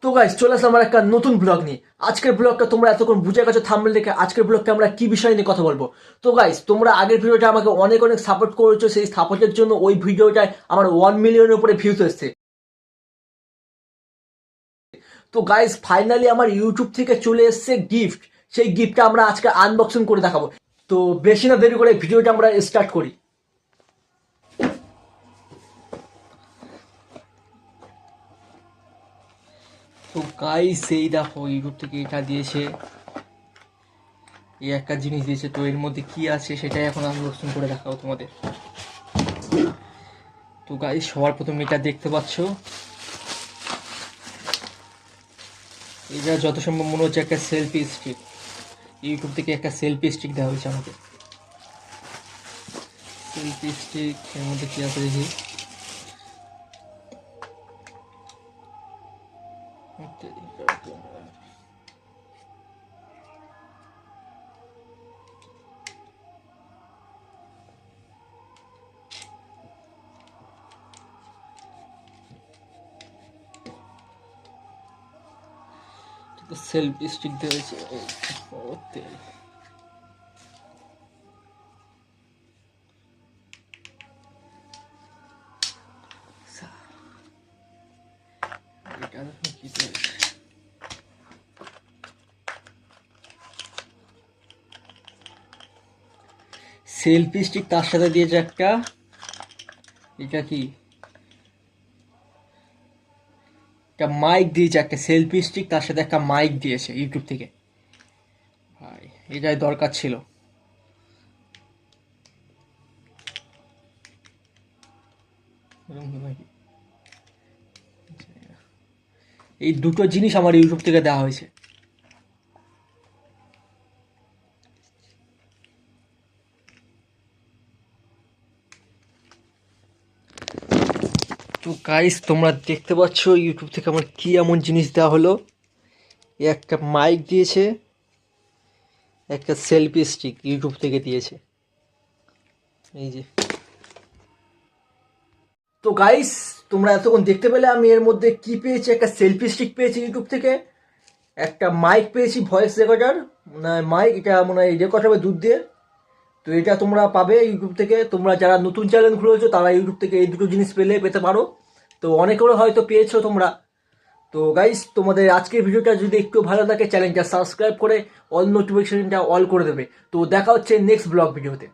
তো গাইস চলে আসলাম আমার একটা নতুন ব্লগ নিয়ে। আজকের ব্লগটা তোমরা এতক্ষণ বুঝে গেছো থাম্বনেল দেখে। আজকের ব্লগটা আমরা কি বিষয় নিয়ে কথা বলবো। তো গাইস তোমরা আগের ভিডিওটা আমাকে অনেক অনেক সাপোর্ট করেছো, সেই সাপোর্টের জন্য ওই ভিডিওটায় আমার 1 মিলিয়নের উপরে ভিউজ এসেছে। তো গাইস ফাইনালি আমার ইউটিউব থেকে চলে এসেছে গিফট। সেই গিফটটা আমরা আজকে আনবক্সিং করে দেখাবো। তো বেশি না দেরি করে ভিডিওটা আমরা স্টার্ট করি। তো গাইস এই দেখো ইউটিউব থেকে এটা দিয়েছে, এই একটা জিনিস দিয়েছে। তো এর মধ্যে কি আছে সেটাই এখন আনবক্সিং করে দেখাবো তোমাদের। তো গাইস সবার প্রথম এটা দেখতে পাচ্ছ, এটা যত সম্ভব মনে হচ্ছে একটা সেলফি স্টিক। ইউটিউব থেকে একটা সেলফি স্টিক দেওয়া হয়েছে আমাকে। সেলফি স্টিক এর মধ্যে কি আছে দেখি। সেলফি স্টিক দেওয়া হয়েছে। ও তেল। এটা দেখো কি দেওয়া হয়েছে। সেলফি স্টিক তার সাথে দিয়েছে একটা, এটা কি একটা মাইক দিয়েছে, একটা সেলফি স্টিক তার সাথে একটা মাইক দিয়েছে ইউটিউব থেকে। ভাই এটাই দরকার ছিল। এই দুটো জিনিস আমার ইউটিউব থেকে দেওয়া হয়েছে। তো গাইস তোমরা দেখতে পাচ্ছ ইউটিউব থেকে আমার কি এমন জিনিস দেওয়া হলো। একটা মাইক দিয়েছে, একটা সেলফি স্টিক ইউটিউব থেকে দিয়েছে, এই যে। তো গাইস তোমরা এতক্ষণ দেখতে পেলে আমি এর মধ্যে কি পেয়েছি। একটা সেলফি স্টিক পেয়েছি ইউটিউব থেকে, একটা মাইক পেয়েছি, ভয়েস রেকর্ডার মাইক, এটা মনে হয় রেকর্ড হবে দুধ দিয়ে। তো এটা তোমরা পাবে ইউটিউব থেকে। তোমরা যারা নতুন চ্যানেল খুলেছো তারা ইউটিউব থেকে এই দুটো জিনিস পেতে পারো। তো অনেকেরও হয়তো পেয়েছো তোমরা। তো গাইস তোমাদের আজকের ভিডিওটা যদি একটু ভালো লাগে চ্যানেলটা সাবস্ক্রাইব করে অল নোটিফিকেশনটা অল করে দেবে। তো দেখা হচ্ছে নেক্সট ব্লগ ভিডিওতে।